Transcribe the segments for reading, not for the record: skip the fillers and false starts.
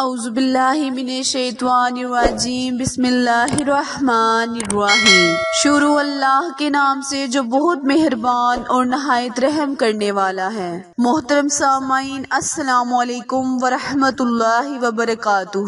اعوذ باللہ من الشیطان الرجیم، بسم اللہ الرحمن الرحیم۔ شروع اللہ کے نام سے جو بہت مہربان اور نہایت رحم کرنے والا ہے۔ محترم سامعین، السلام علیکم ورحمۃ اللہ وبرکاتہ۔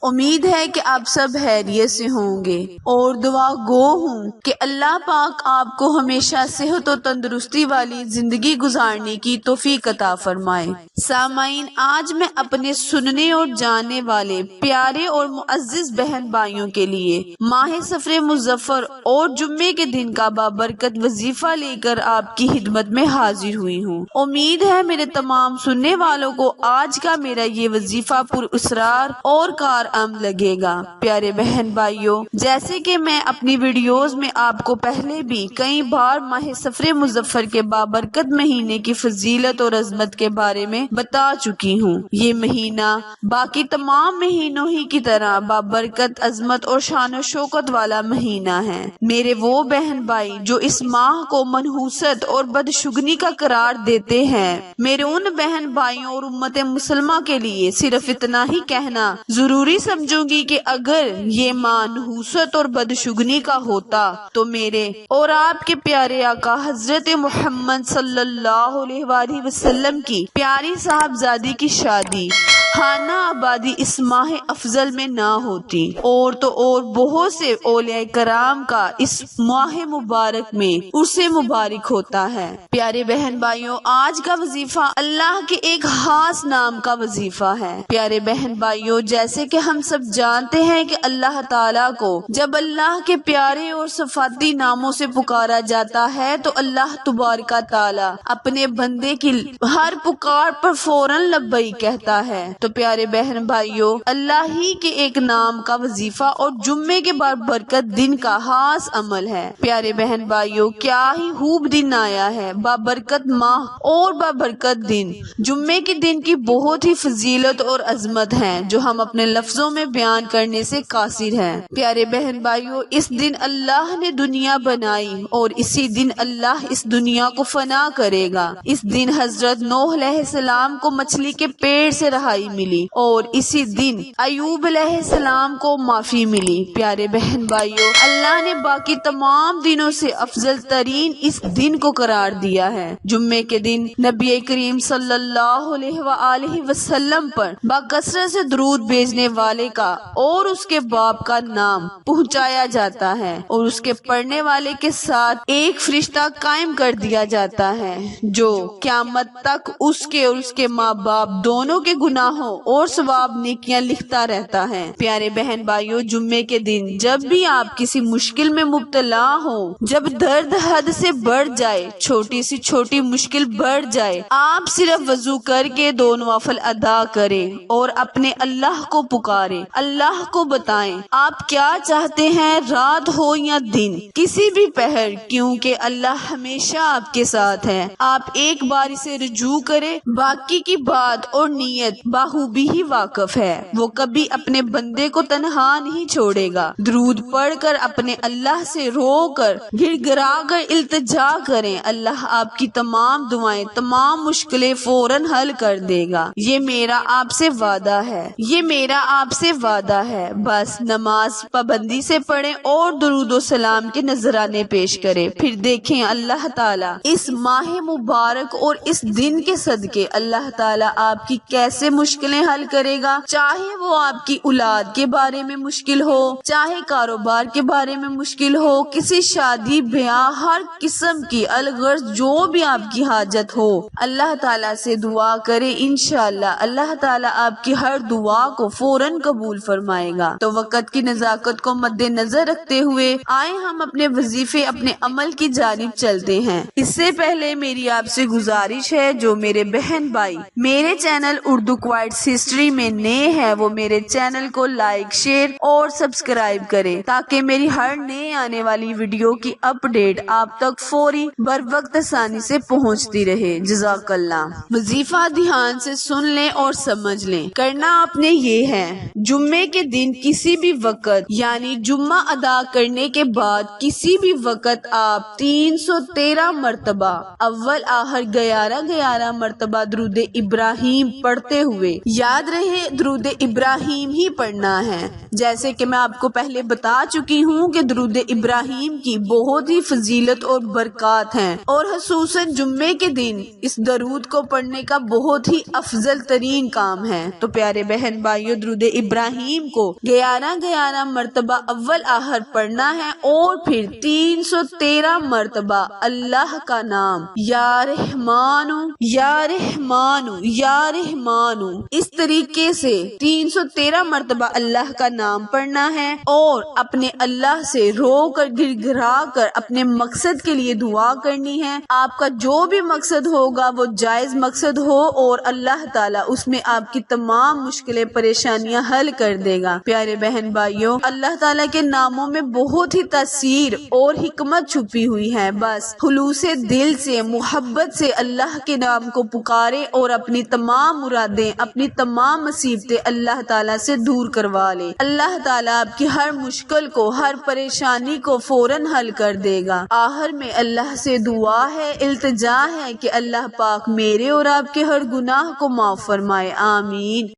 امید ہے کہ آپ سب خیریت سے ہوں گے اور دعا گو ہوں کہ اللہ پاک آپ کو ہمیشہ صحت و تندرستی والی زندگی گزارنے کی توفیق عطا فرمائے۔ سامعین، آج میں اپنے سننے اور جاننے والے پیارے اور معزز بہن بھائیوں کے لیے ماہ سفر مظفر اور جمعے کے دن کا بابرکت وظیفہ لے کر آپ کی خدمت میں حاضر ہوئی ہوں۔ امید ہے میرے تمام سننے والوں کو آج کا میرا یہ وظیفہ پر اسرار اور کارآمد لگے گا۔ پیارے بہن بھائیوں، جیسے کہ میں اپنی ویڈیوز میں آپ کو پہلے بھی کئی بار ماہ سفر مظفر کے بابرکت مہینے کی فضیلت اور عظمت کے بارے میں بتا چکی ہوں۔ یہ مہینہ باقی تمام مہینوں ہی کی طرح بابرکت، عظمت اور شان و شوکت والا مہینہ ہے۔ میرے وہ بہن بھائی جو اس ماہ کو منحوست اور بدشگنی کا قرار دیتے ہیں، میرے ان بہن بھائیوں اور امت مسلمہ کے لیے صرف اتنا ہی کہنا ضروری سمجھوں گی کہ اگر یہ ماہ نحوست اور بدشگنی کا ہوتا تو میرے اور آپ کے پیارے آقا حضرت محمد صلی اللہ علیہ وآلہ وسلم کی پیاری صاحبزادی کی شادی خانہ آبادی اس ماہ افضل میں نہ ہوتی، اور تو اور بہت سے اولیاء کرام کا اس ماہ مبارک میں اسے مبارک ہوتا ہے۔ پیارے بہن بھائیوں، آج کا وظیفہ اللہ کے ایک خاص نام کا وظیفہ ہے۔ پیارے بہن بھائیوں، جیسے کہ ہم سب جانتے ہیں کہ اللہ تعالیٰ کو جب اللہ کے پیارے اور صفاتی ناموں سے پکارا جاتا ہے تو اللہ تبارک تعالیٰ اپنے بندے کی ہر پکار پر فوراً لبیک کہتا ہے۔ تو پیارے بہن بھائیوں، اللہ ہی کے ایک نام کا وظیفہ اور جمعے کے بابرکت دن کا خاص عمل ہے۔ پیارے بہن بھائیوں، کیا ہی خوب دن آیا ہے، بابرکت ماہ اور بابرکت دن۔ جمعے کے دن کی بہت ہی فضیلت اور عظمت ہے جو ہم اپنے لفظوں میں بیان کرنے سے قاصر ہیں۔ پیارے بہن بھائیوں، اس دن اللہ نے دنیا بنائی اور اسی دن اللہ اس دنیا کو فنا کرے گا۔ اس دن حضرت نوح علیہ السلام کو مچھلی کے پیڑ سے رہائی ملی اور اسی دن ایوب علیہ السلام کو معافی ملی۔ پیارے بہن بھائیوں، اللہ نے باقی تمام دنوں سے افضل ترین اس دن کو قرار دیا ہے۔ جمعے کے دن نبی کریم صلی اللہ علیہ وآلہ وسلم پر بکثرت سے درود بھیجنے والے کا اور اس کے باپ کا نام پہنچایا جاتا ہے اور اس کے پڑھنے والے کے ساتھ ایک فرشتہ قائم کر دیا جاتا ہے جو قیامت تک اس کے اور اس کے ماں باپ دونوں کے گناہوں اور ثواب نیکیاں لکھتا رہتا ہے۔ پیارے بہن بھائیوں، جمعے کے دن جب بھی آپ کسی مشکل میں مبتلا ہو، جب درد حد سے بڑھ جائے، چھوٹی سی چھوٹی مشکل بڑھ جائے، آپ صرف وضو کر کے 2 نوافل ادا کریں اور اپنے اللہ کو پکاریں، اللہ کو بتائیں آپ کیا چاہتے ہیں، رات ہو یا دن، کسی بھی پہر، کیونکہ اللہ ہمیشہ آپ کے ساتھ ہے۔ آپ ایک بار اسے رجوع کریں، باقی کی بات اور نیت بخوبی ہی واقف ہے، وہ کبھی اپنے بندے کو تنہا نہیں چھوڑے گا۔ درود پڑھ کر اپنے اللہ سے رو کر گڑ گڑا کر التجا کریں، اللہ آپ کی تمام دعائیں، تمام مشکلیں فوراً حل کر دے گا۔ یہ میرا آپ سے وعدہ ہے، یہ میرا آپ سے وعدہ ہے۔ بس نماز پابندی سے پڑھیں اور درود و سلام کے نذرانے پیش کریں، پھر دیکھیں اللہ تعالیٰ اس ماہ مبارک اور اس دن کے صدقے اللہ تعالیٰ آپ کی کیسے مشکلیں حل کرے گا، چاہے وہ آپ کی اولاد کے بارے میں مشکل ہو، چاہے کاروبار کے بارے میں مشکل ہو، کسی شادی بیاہ، ہر قسم کی الغرض جو بھی آپ کی حاجت ہو، اللہ تعالیٰ سے دعا کرے، انشاءاللہ اللہ تعالیٰ آپ کی ہر دعا کو فوراً قبول فرمائے گا۔ تو وقت کی نزاکت کو مد نظر رکھتے ہوئے آئے ہم اپنے وظیفے، اپنے عمل کی جانب چلتے ہیں۔ اس سے پہلے میری آپ سے گزارش ہے، جو میرے بہن بھائی میرے چینل اردو کوائٹس ہسٹری میں نئے ہیں وہ میرے چینل کو لائک، شیئر اور سبسکرائب کریں تاکہ میری ہر نئے آنے والی ویڈیو کی اپ ڈیٹ آپ تک فوری بر وقت آسانی سے پہنچتی رہے۔ جزاک اللہ۔ وظیفہ دھیان سے سن لیں اور سمجھ لیں۔ کرنا آپ نے یہ ہے، جمعے کے دن کسی بھی وقت یعنی جمعہ ادا کرنے کے بعد کسی بھی وقت آپ 313 مرتبہ اول آخر 11 مرتبہ درود ابراہیم پڑھتے ہوئے یاد رہے درود ابراہیم ہی پڑھنا ہے۔ جیسے کہ میں آپ کو پہلے بتا چکی ہوں کہ درود ابراہیم کی بہت ہی فضیلت اور برکات ہیں، اور خصوصاً جمعے کے دن اس درود کو پڑھنے کا بہت ہی افضل ترین کام ہے۔ تو پیارے بہن بھائیو، درود ابراہیم کو 11 مرتبہ اول آخر پڑھنا ہے، اور پھر 313 مرتبہ اللہ کا نام یا رحمانو یا رحمانو یا رحمانو اس طریقے سے 313 مرتبہ اللہ کا نام پڑھنا ہے، اور اپنے اللہ سے رو کر گر گرا کر اپنے مقصد کے لیے دعا کرنی ہے۔ آپ کا جو بھی مقصد ہوگا وہ جائز مقصد ہو، اور اللہ تعالیٰ اس میں آپ کی تمام مشکلیں پریشانیاں حل کر دے گا۔ پیارے بہن بھائیوں، اللہ تعالیٰ کے ناموں میں بہت ہی تاثیر اور حکمت چھپی ہوئی ہے۔ بس خلوص دل سے، محبت سے اللہ کے نام کو پکارے اور اپنی تمام مرادیں، اپنی تمام مصیبتیں اللہ تعالیٰ سے دور کروا لے۔ اللہ تعالیٰ آپ کی ہر مشکل کو، ہر پریشانی کو فوراً حل کر دے گا۔ آخر میں اللہ سے دعا ہے، التجا ہے کہ اللہ پاک میرے اور آپ کے ہر گناہ کو معاف فرمائے، آمین۔